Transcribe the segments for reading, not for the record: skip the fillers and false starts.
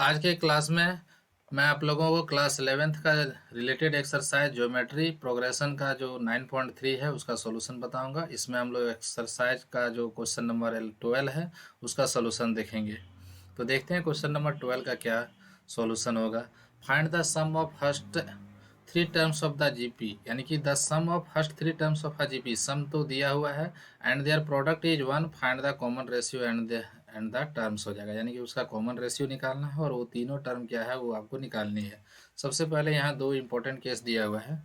आज के क्लास में मैं आप लोगों को क्लास 11th का रिलेटेड एक्सरसाइज ज्योमेट्री प्रोग्रेशन का जो 9.3 है उसका सॉल्यूशन बताऊंगा। इसमें हम लोग एक्सरसाइज का जो क्वेश्चन नंबर 12 है उसका सॉल्यूशन देखेंगे। तो देखते हैं क्वेश्चन नंबर 12 का क्या सॉल्यूशन होगा। Find the sum of first three terms of the GP, यानी कि the sum of first three terms of a GP. Sum तो दिया हुआ है and their product is one, find the common ratio and the terms हो जाएगा, यानी कि उसका कॉमन रेशियो निकालना है और वो तीनों टर्म क्या है वो आपको निकालनी है। सबसे पहले यहाँ दो इंपॉर्टेंट केस दिया हुआ है।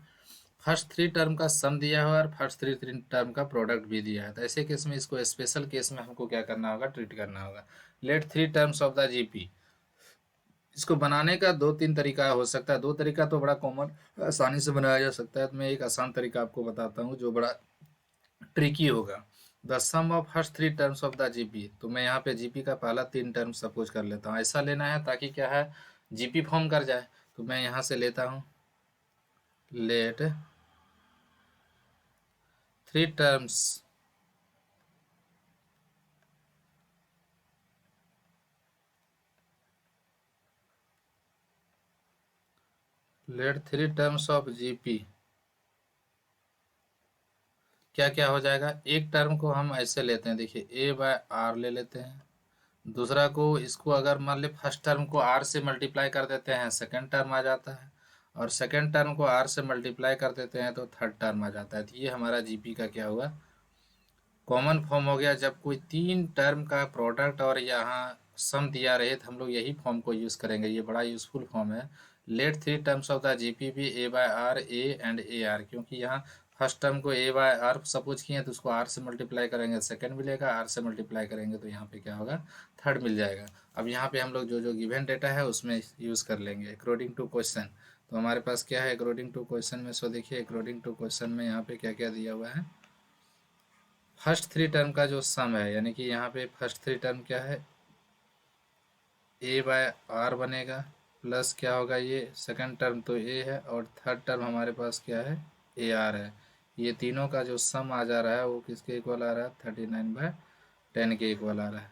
फर्स्ट थ्री टर्म का सम दिया हुआ है और फर्स्ट थ्री थ्री टर्म का प्रोडक्ट भी दिया है। तो ऐसे केस में इसको स्पेशल केस में हमको क्या करना होगा, ट्रीट करना होगा। Late three terms of the GP. इसको बनाने का दो तीन तरीका हो सकता है। दो तरीका तो बड़ा कॉमन आसानी से बनाया जा सकता है। तो मैं एक आसान तरीका आपको बताता हूँ जो बड़ा ट्रिकी होगा। The sum of first three terms of the GP. तो मैं यहाँ पे जीपी का पहला तीन टर्म सपोज कर लेता हूँ। ऐसा लेना है ताकि क्या है, जीपी फॉर्म कर जाए। तो मैं यहाँ से लेता हूँ late three terms late three terms of GP. क्या क्या हो जाएगा, एक टर्म को हम ऐसे लेते हैं, देखिए ए बाय आर ले लेते हैं। दूसरा को इसको अगर मान ले फर्स्ट टर्म को आर से मल्टीप्लाई कर देते हैं, सेकंड टर्म आ जाता है। और सेकंड टर्म को आर से मल्टीप्लाई कर देते हैं तो थर्ड टर्म आ जाता है। तो ये हमारा जीपी का क्या हुआ, कॉमन फॉर्म हो गया। जब कोई तीन टर्म का प्रोडक्ट और यहाँ सम दिया रहे तो हम लोग यही फॉर्म को यूज़ करेंगे। ये बड़ा यूज़फुल फॉर्म है। Let three terms of the GP भी a by r a and a r, क्योंकि यहाँ फर्स्ट टर्म को ए बाय आर सपोज किए तो उसको आर से मल्टीप्लाई करेंगे सेकंड मिलेगा, आर से मल्टीप्लाई करेंगे तो यहाँ पे क्या होगा, थर्ड मिल जाएगा। अब यहाँ पे हम लोग जो जो गिवन डेटा है उसमें यूज़ कर लेंगे अकॉर्डिंग टू क्वेश्चन। तो हमारे पास क्या है अकॉर्डिंग टू क्वेश्चन में, सो देखिए अकॉर्डिंग टू क्वेश्चन में यहाँ पे क्या क्या दिया हुआ है। फर्स्ट थ्री टर्म का जो सम है, यानी कि यहाँ पे फर्स्ट थ्री टर्म क्या है, ए बाय आर बनेगा प्लस क्या होगा, ये सेकंड टर्म तो ए है और थर्ड टर्म हमारे पास क्या है, ए आर है। ये तीनों का जो सम आ जा रहा है वो किसके इक्वल आ रहा है, 39/10 के इक्वल आ रहा है।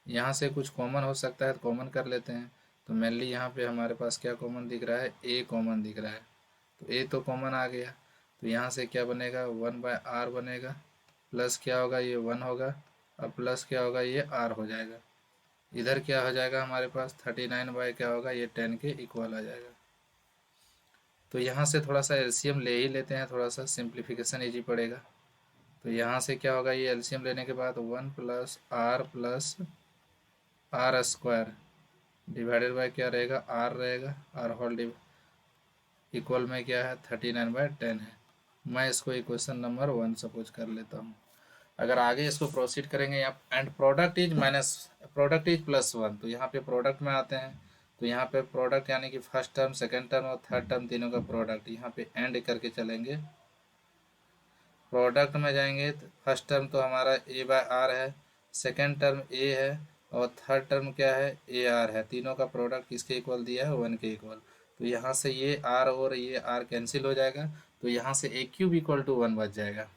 यहाँ से कुछ कॉमन हो सकता है तो कॉमन कर लेते हैं। तो मेनली यहाँ पे हमारे पास क्या कॉमन दिख रहा है, ए कॉमन दिख रहा है। तो ए तो कॉमन आ गया। तो यहाँ से क्या बनेगा, 1/r बनेगा प्लस क्या होगा, ये 1 होगा। अब प्लस क्या होगा, ये r हो जाएगा। इधर क्या हो जाएगा हमारे पास, 39 बाय क्या होगा, ये 10 के इक्वल आ जाएगा। तो यहाँ से थोड़ा सा एलसीएम ले ही लेते हैं, थोड़ा सा सिंप्लीफिकेशन इजी पड़ेगा। तो यहाँ से क्या होगा, ये एलसीएम लेने के बाद 1 + r डिवाइडेड बाय क्या रहेगा, आर रहेगा। आर होल इक्वल में क्या है, 39/10 है। मैं इसको इक्वेशन नंबर 1 सपोज कर लेता हूँ। अगर आगे इसको प्रोसीड करेंगे यहाँ, एंड प्रोडक्ट इज +1, तो यहाँ पे प्रोडक्ट में आते हैं। तो यहाँ पे प्रोडक्ट यानी कि फर्स्ट टर्म सेकंड टर्म और थर्ड टर्म तीनों का प्रोडक्ट, यहाँ पे एंड करके चलेंगे। प्रोडक्ट में जाएंगे तो फर्स्ट टर्म तो हमारा ए बाय आर है, सेकंड टर्म ए है और थर्ड टर्म क्या है, ए आर है। तीनों का प्रोडक्ट किसके इक्वल दिया है, 1 के इक्वल। तो यहाँ से ये आर और ये आर कैंसिल हो जाएगा। तो यहाँ से ए क्यूब इक्वल टू 1 बच जाएगा।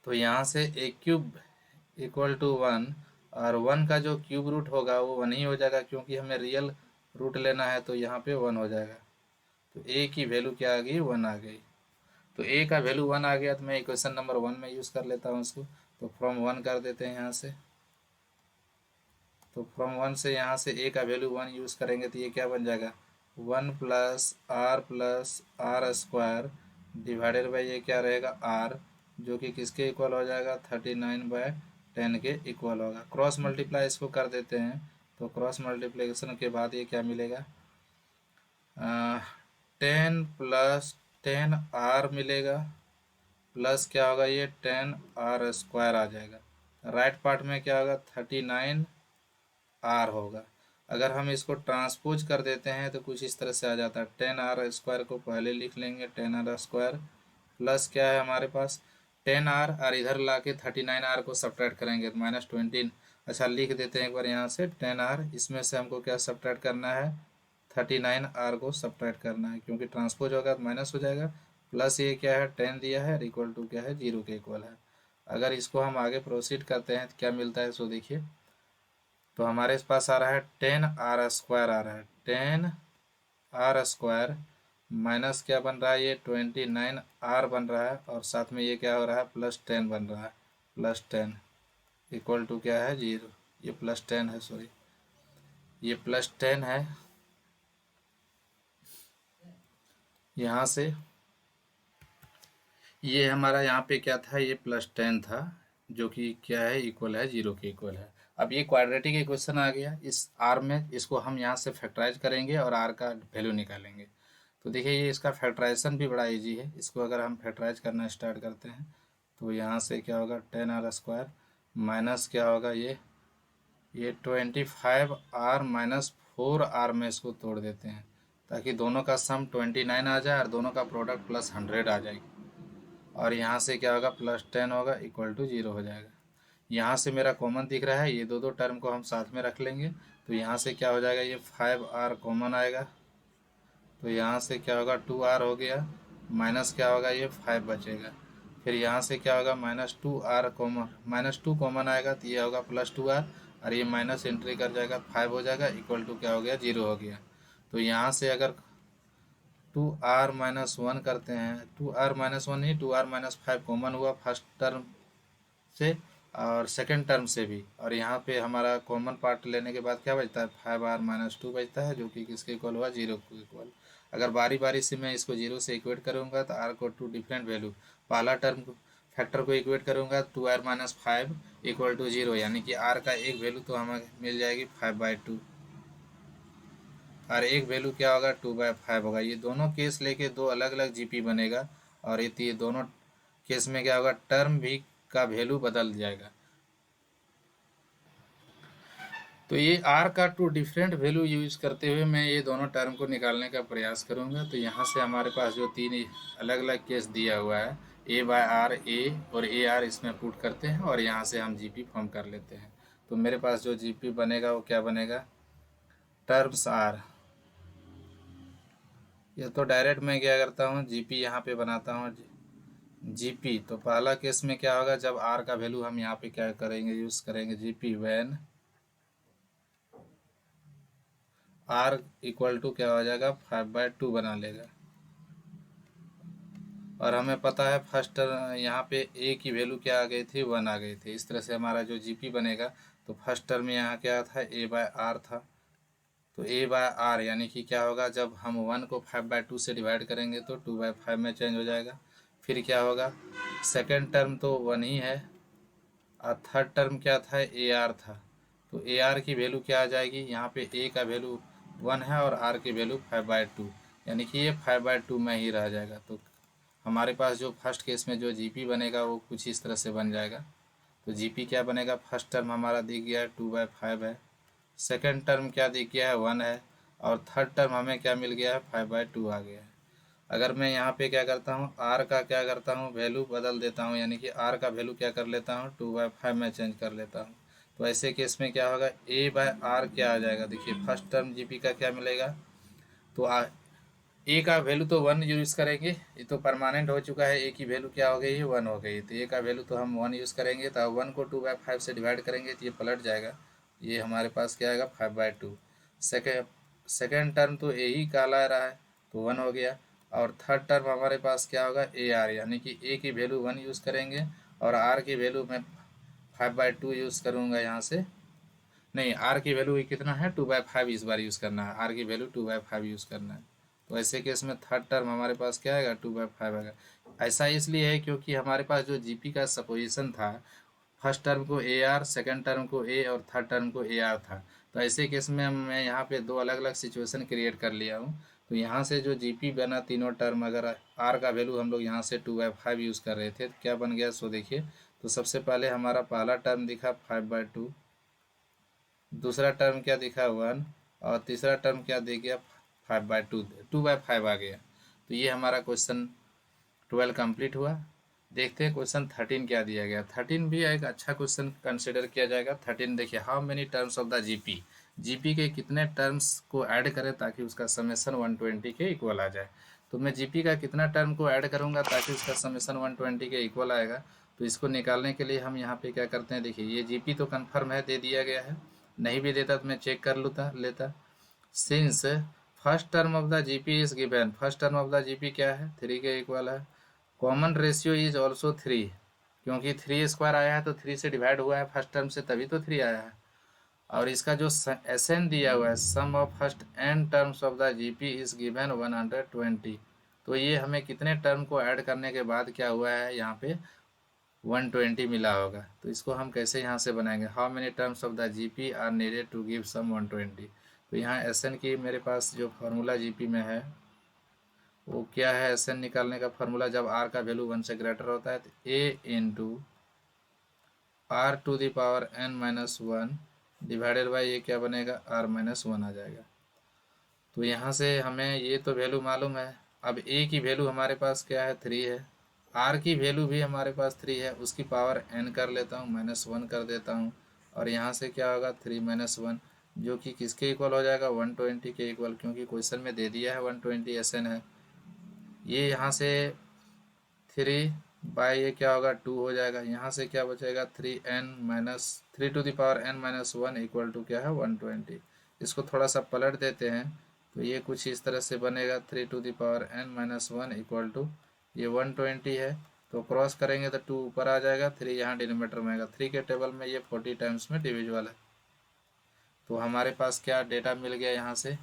तो यहाँ से ए क्यूब इक्वल टू 1, और 1 का जो क्यूब रूट होगा वो 1 ही हो जाएगा, क्योंकि हमें रियल रूट लेना है। तो यहाँ पे 1 हो जाएगा। तो ए की वैल्यू क्या आ गई, 1 आ गई। तो ए का वैल्यू 1 आ गया तो मैं इक्वेशन नंबर 1 में यूज़ कर लेता हूँ उसको। तो फ्रॉम 1 कर देते हैं यहाँ से। तो फ्रॉम 1 से यहाँ से ए का वैल्यू 1 यूज़ करेंगे तो ये क्या बन जाएगा, 1 + r डिवाइडेड बाई ये क्या रहेगा, आर, जो कि किसके इक्वल हो जाएगा, 39/10 के इक्वल होगा। क्रॉस मल्टीप्लाई इसको कर देते हैं। तो क्रॉस मल्टीप्लिकेशन के बाद ये क्या मिलेगा, 10 + 10r मिलेगा प्लस क्या होगा, ये 10r² आ जाएगा। राइट पार्ट में क्या होगा, 39r होगा। अगर हम इसको ट्रांसपोज कर देते हैं तो कुछ इस तरह से आ जाता है। 10r² को पहले लिख लेंगे, 10r² प्लस क्या है हमारे पास, 10r, और इधर ला के 39r को सब्ट्रैक्ट करेंगे तो -20। अच्छा लिख देते हैं एक बार यहाँ से 10r, इसमें से हमको क्या सब्ट्रैक्ट करना है, 39r को सब्ट्रैक्ट करना है, क्योंकि ट्रांसपोज होगा तो माइनस हो जाएगा। प्लस ये क्या है, 10 दिया है, इक्वल टू क्या है, 0 के इक्वल है। अगर इसको हम आगे प्रोसीड करते हैं तो क्या मिलता है, सो देखिए। तो हमारे पास आ रहा है 10r² आ रहा है 10r² माइनस क्या बन रहा है, ये 29r बन रहा है, और साथ में ये क्या हो रहा है, +10 बन रहा है, +10 इक्वल टू क्या है, 0। ये +10 है, सॉरी ये +10 है। यहाँ से ये हमारा यहाँ पे क्या था, ये +10 था, जो कि क्या है, इक्वल है 0 के इक्वल है। अब ये क्वाड्रेटिक इक्वेशन आ गया इस आर में, इसको हम यहाँ से फैक्टराइज करेंगे और आर का वैल्यू निकालेंगे। तो देखिए ये इसका फैक्टराइजेशन भी बड़ा इजी है। इसको अगर हम फैक्टराइज करना स्टार्ट करते हैं तो यहाँ से क्या होगा, 10r² माइनस क्या होगा, ये 25r माइनस 4r में इसको तोड़ देते हैं ताकि दोनों का सम 29 आ जाए और दोनों का प्रोडक्ट +100 आ जाएगी। और यहाँ से क्या होगा, +10 होगा इक्वल टू 0 हो जाएगा। यहाँ से मेरा कॉमन दिख रहा है, ये दो टर्म को हम साथ में रख लेंगे तो यहाँ से क्या हो जाएगा, ये 5r कॉमन आएगा, तो यहाँ से क्या होगा, 2r हो गया, माइनस क्या होगा, ये 5 बचेगा। फिर यहाँ से क्या होगा, -2r कॉमन, -2 कॉमन आएगा तो ये होगा +2r, और ये माइनस एंट्री कर जाएगा, 5 हो जाएगा इक्वल टू क्या हो गया, 0 हो गया। तो यहाँ से अगर 2r-1 करते हैं, 2r-1 नहीं, 2r-5 कॉमन हुआ फर्स्ट टर्म से और सेकंड टर्म से भी, और यहाँ पे हमारा कॉमन पार्ट लेने के बाद क्या बचता है, 5r-2 बचता है, जो कि किसके इक्वल हुआ, 0 के इक्वल। अगर बारी बारी से मैं इसको 0 से इक्वेट करूँगा तो r को 2 डिफरेंट वैल्यू, पहला टर्म फैक्टर को इक्वेट करूँगा 2r-5 इक्वल टू 0, यानी कि r का एक वैल्यू तो हमें मिल जाएगी 5/2, और एक वैल्यू क्या होगा, 2/5 होगा। ये दोनों केस लेके दो अलग अलग जीपी बनेगा, और ये दोनों केस में क्या होगा, टर्म भी का वैल्यू बदल जाएगा। तो ये आर का 2 डिफरेंट वैल्यू यूज करते हुए मैं ये दोनों टर्म को निकालने का प्रयास करूंगा। तो यहाँ से हमारे पास जो 3 अलग अलग केस दिया हुआ है, a/r, a और ar, इसमें पुट करते हैं और यहाँ से हम जीपी फॉर्म कर लेते हैं। तो मेरे पास जो जीपी बनेगा वो क्या बनेगा, टर्म्स आर, ये तो डायरेक्ट मैं क्या करता हूँ, जीपी यहाँ पे बनाता हूँ, जीपी। तो पहला केस में क्या होगा, जब आर का वैल्यू हम यहाँ पे क्या करेंगे, यूज़ करेंगे GP when are equal to क्या हो जाएगा, 5/2 बना लेगा। और हमें पता है फर्स्ट यहाँ पे ए की वैल्यू क्या आ गई थी, 1 आ गई थी। इस तरह से हमारा जो जीपी बनेगा, तो फर्स्ट टर्म में यहाँ क्या था, a/r था, तो a/r यानी कि क्या होगा, जब हम 1 को 5/2 से डिवाइड करेंगे तो 2/5 में चेंज हो जाएगा। फिर क्या होगा, सेकेंड टर्म तो 1 ही है, और थर्ड टर्म क्या था, ar था, तो ar की वैल्यू क्या आ जाएगी, यहाँ पे a का वैल्यू 1 है और r की वैल्यू 5/2, यानी कि ये 5/2 में ही रह जाएगा। तो हमारे पास जो फर्स्ट केस में जो जीपी बनेगा वो कुछ इस तरह से बन जाएगा। तो जीपी क्या बनेगा, फर्स्ट टर्म हमारा दिख गया है 2/5 है, सेकेंड टर्म क्या दिख गया है, 1 है, और थर्ड टर्म हमें क्या मिल गया है, 5/2 आ गया है। अगर मैं यहाँ पे क्या करता हूँ, आर का क्या करता हूँ, वैल्यू बदल देता हूँ, यानी कि आर का वैल्यू क्या कर लेता हूँ, 2/5 में चेंज कर लेता हूँ। तो ऐसे केस में क्या होगा, a/r क्या आ जाएगा, देखिए फर्स्ट टर्म जीपी का क्या मिलेगा, तो ए का वैल्यू तो 1 यूज़ करेंगे, ये तो परमानेंट हो चुका है, ए की वैल्यू क्या हो गई है, 1 हो गई। तो ए का वैल्यू तो हम 1 यूज़ करेंगे, तो 1 को 2/5 से डिवाइड करेंगे तो ये पलट जाएगा, ये हमारे पास क्या आएगा, 5/2। सेकेंड टर्म तो ए ही कहला रहा है, तो 1 हो गया। और थर्ड टर्म हमारे पास क्या होगा, ar, यानी कि ए की वैल्यू 1 यूज़ करेंगे और आर की वैल्यू मैं 5/2 यूज़ करूँगा यहाँ से, नहीं, आर की वैल्यू कितना है, 2/5 इस बार यूज़ करना है, आर की वैल्यू 2/5 यूज़ करना है। तो ऐसे केस में थर्ड टर्म हमारे पास क्या आएगा, 2/5 आएगा। ऐसा इसलिए है क्योंकि हमारे पास जो जीपी का सपोजिशन था, फर्स्ट टर्म को ए आर, सेकेंड टर्म को ए और थर्ड टर्म को ए आर था। तो ऐसे केस में मैं यहाँ पे दो अलग अलग सिचुएशन क्रिएट कर लिया हूँ। तो यहाँ से जो जीपी बना तीनों टर्म, अगर आर का वैल्यू हम लोग यहाँ से 2/5 यूज़ कर रहे थे तो क्या बन गया, सो देखिए। तो सबसे पहले हमारा पहला टर्म दिखा 5/2, दूसरा टर्म क्या दिखा 1, और तीसरा टर्म क्या दे गया, 5/2, 2/5 आ गया। तो ये हमारा क्वेश्चन 12 कंप्लीट हुआ। देखते हैं क्वेश्चन 13 क्या दिया गया। 13 भी एक अच्छा क्वेश्चन कंसिडर किया जाएगा। 13 देखिए, how many terms of the GP, GP के कितने टर्म्स को ऐड करें ताकि उसका समेशन 120 के इक्वल आ जाए। तो मैं जीपी का कितना टर्म को ऐड करूंगा ताकि उसका समेशन 120 के इक्वल आएगा। तो इसको निकालने के लिए हम यहाँ पे क्या करते हैं, देखिए ये जीपी तो कन्फर्म है, दे दिया गया है, नहीं भी देता तो मैं चेक कर लेता। Since first term of the GP is given, first term of the GP क्या है, 3 के इक्वल है। कॉमन रेशियो इज ऑल्सो 3, क्योंकि 3 स्क्वायर आया है तो 3 से डिवाइड हुआ है फर्स्ट टर्म से, तभी तो 3 आया है। और इसका जो एस एन दिया हुआ है, sum of first n terms of the GP is given 120। तो ये हमें कितने टर्म को ऐड करने के बाद क्या हुआ है, यहाँ पे 120 मिला होगा। तो इसको हम कैसे यहाँ से बनाएंगे, how many terms of the GP are needed to give sum 120। तो यहाँ एस एन की मेरे पास जो फार्मूला जीपी में है वो क्या है, एस एन निकालने का फार्मूला, जब आर का वैल्यू 1 से ग्रेटर होता है तो a into r to the power n minus 1 divided by ये क्या बनेगा, आर माइनस 1 आ जाएगा। तो यहाँ से हमें ये तो वैल्यू मालूम है। अब ए की वैल्यू हमारे पास क्या है, 3 है। आर की वैल्यू भी हमारे पास 3 है, उसकी पावर एन कर लेता हूँ, -1 कर देता हूँ। और यहाँ से क्या होगा, 3 - 1, जो कि किसके इक्वल हो जाएगा, 120 के इक्वल, क्योंकि क्वेश्चन में दे दिया है 120 एस एन है। ये यहाँ से 3 बाई ये क्या होगा, 2 हो जाएगा। यहाँ से क्या बचेगा, 3 to the power n minus 1 equal to क्या है, 120। इसको थोड़ा सा पलट देते हैं तो ये कुछ इस तरह से बनेगा, 3 to the power n minus 1 equal to ये 120 है। तो क्रॉस करेंगे तो 2 ऊपर आ जाएगा, 3 यहाँ डिनोमीटर में आएगा। 3 के टेबल में ये 40 टाइम्स में डिविजिबल है। तो हमारे पास क्या डेटा मिल गया, यहाँ से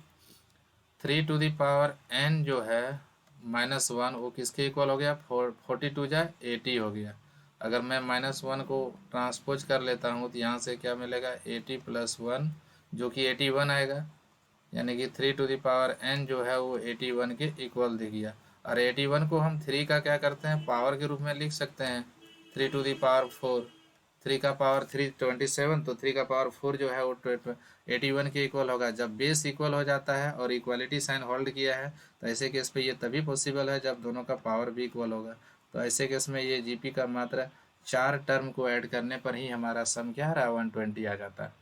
3 टू द पावर n जो है -1 वो किसके इक्वल हो गया, 42 जाए 80 हो गया। अगर मैं -1 को ट्रांसपोज कर लेता हूँ तो यहाँ से क्या मिलेगा, 80 + 1 जो कि 81 आएगा। यानी कि 3 टू द पावर n जो है वो 81 के इक्वल दिख गया। और 81 को हम 3 का क्या करते हैं, पावर के रूप में लिख सकते हैं, 3 टू द पावर 4, 3 का पावर 3 27, तो 3 का पावर 4 जो है वो 81 के इक्वल होगा। जब बेस इक्वल हो जाता है और इक्वालिटी साइन होल्ड किया है तो ऐसे केस पे ये तभी पॉसिबल है जब दोनों का पावर भी इक्वल होगा। तो ऐसे केस में ये जीपी का मात्रा 4 टर्म को ऐड करने पर ही हमारा सम क्या आ रहा है, 120 आ जाता है।